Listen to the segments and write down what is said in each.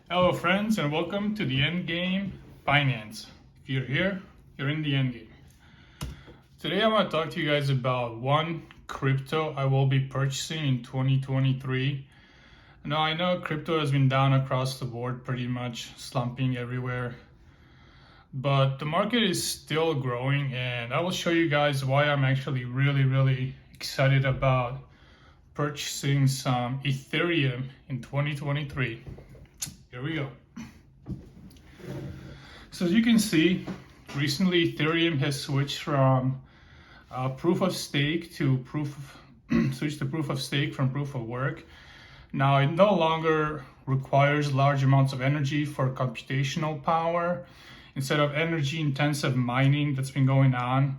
Hello friends and welcome to the Endgame Finance. If you're here, you're in the endgame. Today I want to talk to you guys about one crypto I will be purchasing in 2023. Now I know crypto has been down across the board, pretty much slumping everywhere. But the market is still growing, and I will show you guys why I'm actually really excited about purchasing some Ethereum in 2023. Here we go. So as you can see, recently Ethereum has switched from proof of stake to proof of stake from proof of work. Now it no longer requires large amounts of energy for computational power. Instead of energy intensive mining that's been going on,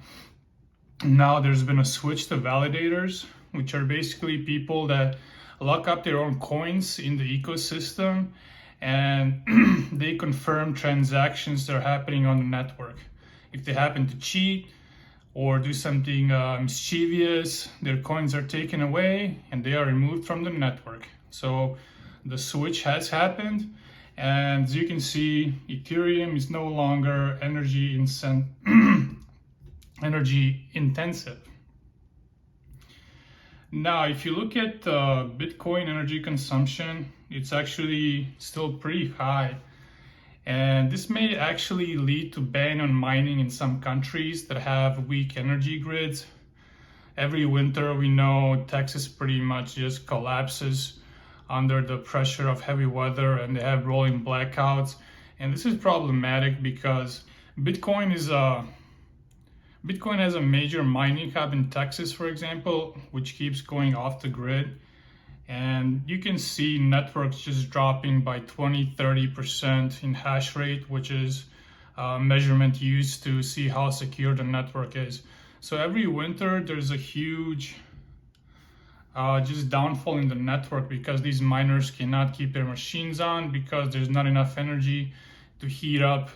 now there's been a switch to validators, which are basically people that lock up their own coins in the ecosystem and they confirm transactions that are happening on the network. If they happen to cheat or do something mischievous, their coins are taken away and they are removed from the network. So the switch has happened, and as you can see, Ethereum is no longer energy intensive. Now, if you look at Bitcoin energy consumption, it's actually still pretty high. And this may actually lead to ban on mining in some countries that have weak energy grids. Every winter, we know Texas pretty much just collapses under the pressure of heavy weather, and they have rolling blackouts. And this is problematic because Bitcoin has a major mining hub in Texas, for example, which keeps going off the grid. And you can see networks just dropping by 20-30% in hash rate, which is a measurement used to see how secure the network is. So every winter, there's a huge just downfall in the network because these miners cannot keep their machines on because there's not enough energy to heat up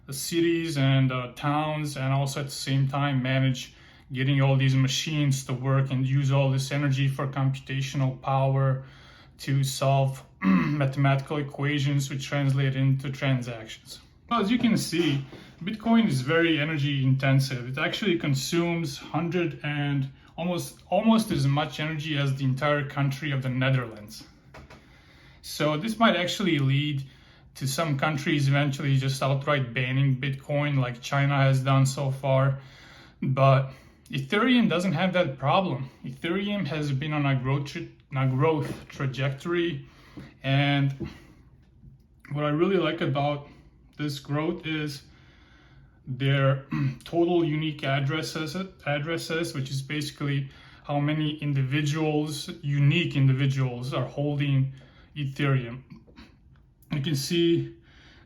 the cities and towns, and also at the same time manage getting all these machines to work and use all this energy for computational power to solve mathematical equations which translate into transactions. Well, as you can see, Bitcoin is very energy intensive. It actually consumes almost as much energy as the entire country of the Netherlands. So this might actually lead to some countries eventually just outright banning Bitcoin like China has done so far. But Ethereum doesn't have that problem. Ethereum has been on a growth trajectory, and what I really like about this growth is their total unique addresses, which is basically how many unique individuals are holding Ethereum. You can see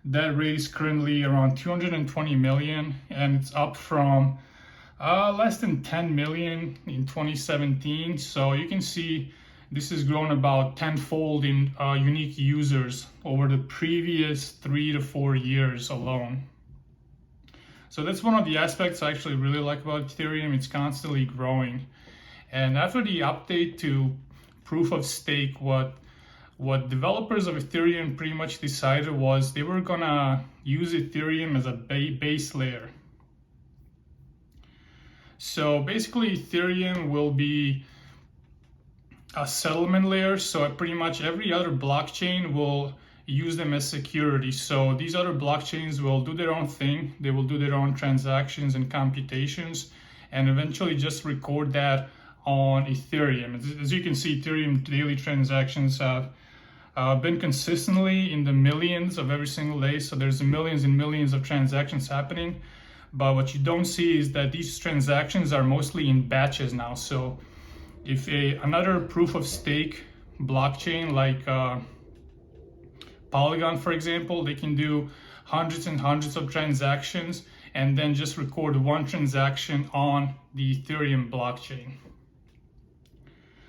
that rate is currently around 220 million, and it's up from less than 10 million in 2017. So you can see this has grown about tenfold in unique users over the previous 3 to 4 years alone. So that's one of the aspects I actually really like about Ethereum. It's constantly growing. And after the update to proof of stake, what developers of Ethereum pretty much decided was they were gonna use Ethereum as a base layer. So basically Ethereum will be a settlement layer, so pretty much every other blockchain will use them as security. So these other blockchains will do their own thing, they will do their own transactions and computations, and eventually just record that on Ethereum. As you can see, Ethereum daily transactions have been consistently in the millions of every single day, so there's millions and millions of transactions happening. But what you don't see is that these transactions are mostly in batches now. So if another proof of stake blockchain like Polygon, for example, they can do hundreds and hundreds of transactions and then just record one transaction on the Ethereum blockchain.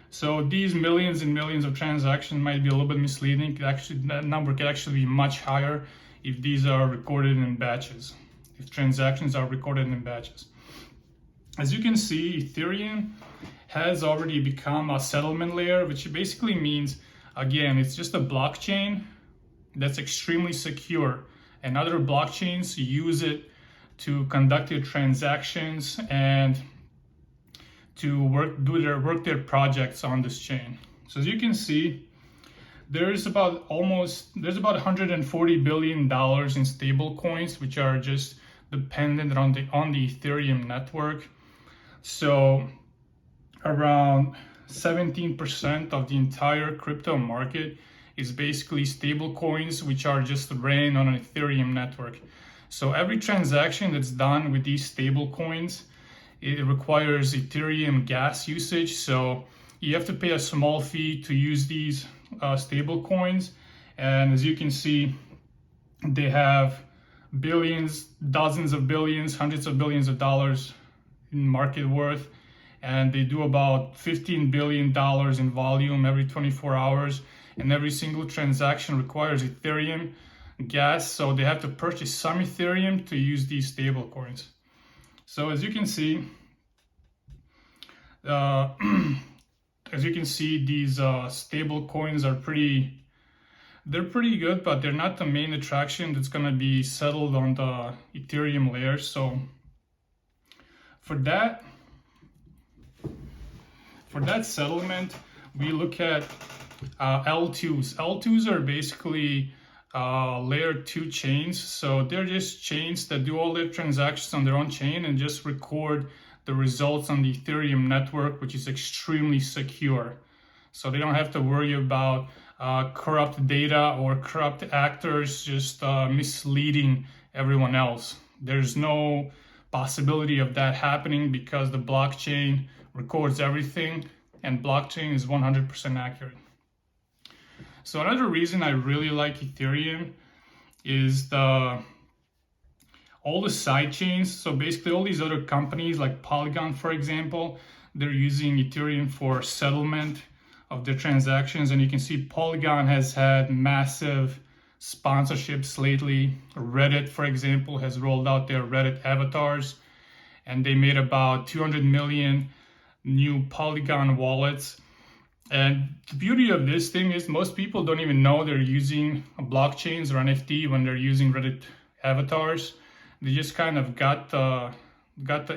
So these millions and millions of transactions might be a little bit misleading. That number could actually be much higher if these are recorded in batches, if transactions are recorded in batches. As you can see, Ethereum has already become a settlement layer, which basically means, again, it's just a blockchain that's extremely secure, and other blockchains use it to conduct their transactions and to work their projects on this chain. So as you can see, there's about $140 billion in stable coins, which are just dependent on the Ethereum network. So around 17% of the entire crypto market is basically stable coins, which are just ran on an Ethereum network. So every transaction that's done with these stable coins, it requires Ethereum gas usage. So you have to pay a small fee to use these stable coins. And as you can see, they have billions, dozens of billions, hundreds of billions of dollars in market worth. And they do about $15 billion in volume every 24 hours. And every single transaction requires Ethereum gas. So they have to purchase some Ethereum to use these stable coins. So as you can see, these stable coins are pretty good, but they're not the main attraction that's going to be settled on the Ethereum layer. So for that settlement, we look at L2s. L2s are basically layer 2 chains. So they're just chains that do all their transactions on their own chain and just record the results on the Ethereum network, which is extremely secure. So they don't have to worry about corrupt data or corrupt actors just misleading everyone else. There's no possibility of that happening because the blockchain records everything and blockchain is 100% accurate. So another reason I really like Ethereum is all the side chains. So basically all these other companies like Polygon, for example, they're using Ethereum for settlement of their transactions. And you can see Polygon has had massive sponsorships lately. Reddit, for example, has rolled out their Reddit avatars, and they made about 200 million new Polygon wallets. And the beauty of this thing is most people don't even know they're using blockchains or NFT when they're using Reddit avatars. They just kind of got the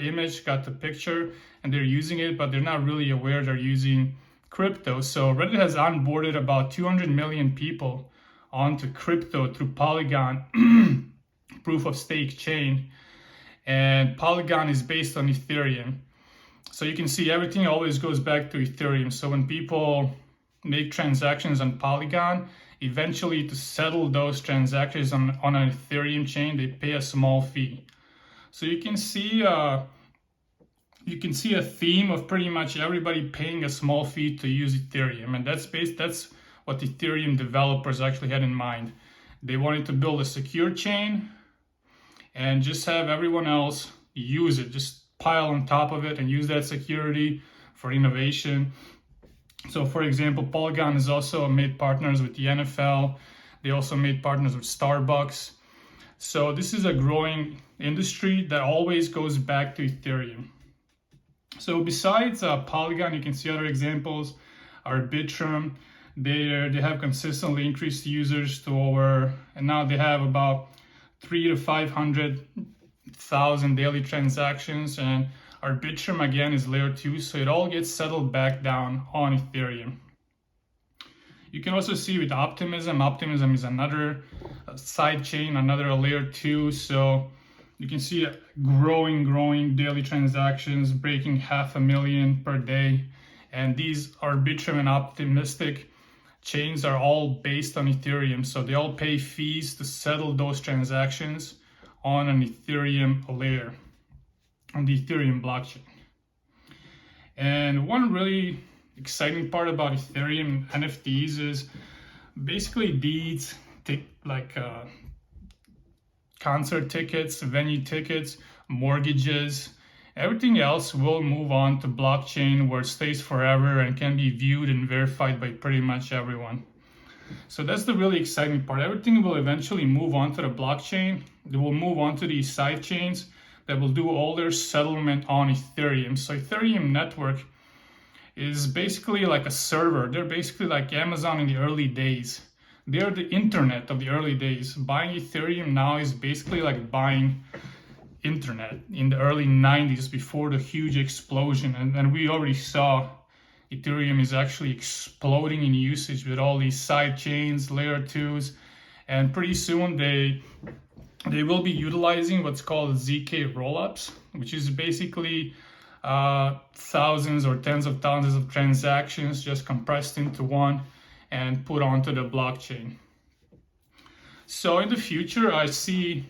image, got the picture, and they're using it, but they're not really aware they're using crypto. So Reddit has onboarded about 200 million people onto crypto through Polygon proof of stake chain. And Polygon is based on Ethereum. So you can see everything always goes back to Ethereum. So when people make transactions on Polygon, eventually to settle those transactions on an Ethereum chain, they pay a small fee. So you can see a theme of pretty much everybody paying a small fee to use Ethereum. And that's what Ethereum developers actually had in mind. They wanted to build a secure chain and just have everyone else use it, just pile on top of it and use that security for innovation. So for example, Polygon has also made partners with the NFL. They also made partners with Starbucks. So this is a growing industry that always goes back to Ethereum. So besides Polygon, you can see other examples are Arbitrum. They have consistently increased users to and now they have about 300,000 to 500,000 daily transactions, and Arbitrum again is layer 2, so it all gets settled back down on Ethereum. You can also see with Optimism is another side chain, another layer 2, so you can see growing daily transactions, breaking 500,000 per day, and these Arbitrum and Optimistic chains are all based on Ethereum, so they all pay fees to settle those transactions on an Ethereum layer, on the Ethereum blockchain. And one really exciting part about Ethereum NFTs is basically these concert tickets, venue tickets, mortgages, everything else will move on to blockchain where it stays forever and can be viewed and verified by pretty much everyone. So that's the really exciting part. Everything will eventually move on to the blockchain. They will move on to these side chains that will do all their settlement on Ethereum. So Ethereum network is basically like a server. They're basically like Amazon in the early days. They're the internet of the early days. Buying Ethereum now is basically like buying internet in the early 90s before the huge explosion. And we already saw Ethereum is actually exploding in usage with all these side chains, layer 2s, and pretty soon they will be utilizing what's called ZK rollups, which is basically thousands or tens of thousands of transactions just compressed into one and put onto the blockchain. So in the future, I see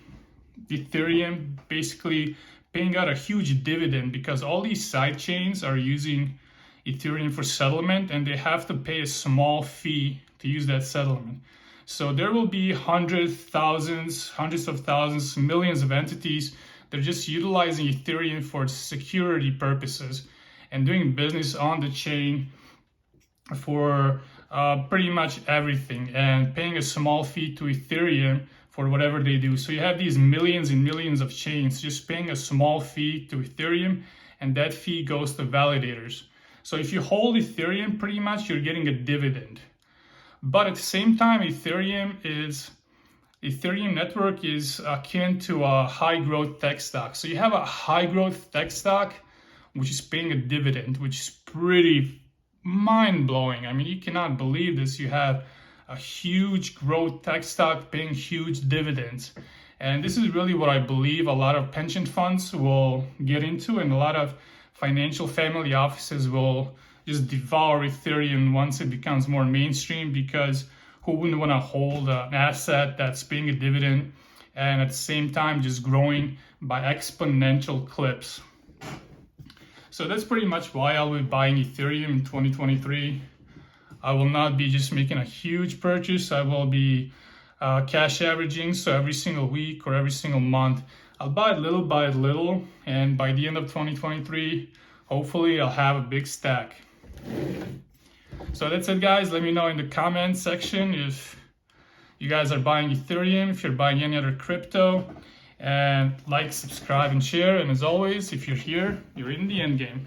Ethereum basically paying out a huge dividend because all these side chains are using Ethereum for settlement and they have to pay a small fee to use that settlement. So there will be hundreds of thousands, millions of entities that are just utilizing Ethereum for security purposes and doing business on the chain for pretty much everything and paying a small fee to Ethereum for whatever they do. So you have these millions and millions of chains just paying a small fee to Ethereum, and that fee goes to validators. So if you hold Ethereum, pretty much you're getting a dividend. But at the same time, Ethereum network is akin to a high growth tech stock. So you have a high growth tech stock, which is paying a dividend, which is pretty mind blowing. I mean, you cannot believe this. You have a huge growth tech stock paying huge dividends. And this is really what I believe a lot of pension funds will get into, and a lot of financial family offices will just devour Ethereum once it becomes more mainstream, because who wouldn't want to hold an asset that's paying a dividend and at the same time just growing by exponential clips. So that's pretty much why I'll be buying Ethereum in 2023. I will not be just making a huge purchase. I will be cash averaging, so every single week or every single month, I'll buy it little by little, and by the end of 2023, hopefully I'll have a big stack. So that's it, guys. Let me know in the comments section if you guys are buying Ethereum, if you're buying any other crypto, and like, subscribe, and share. And as always, if you're here, you're in the end game.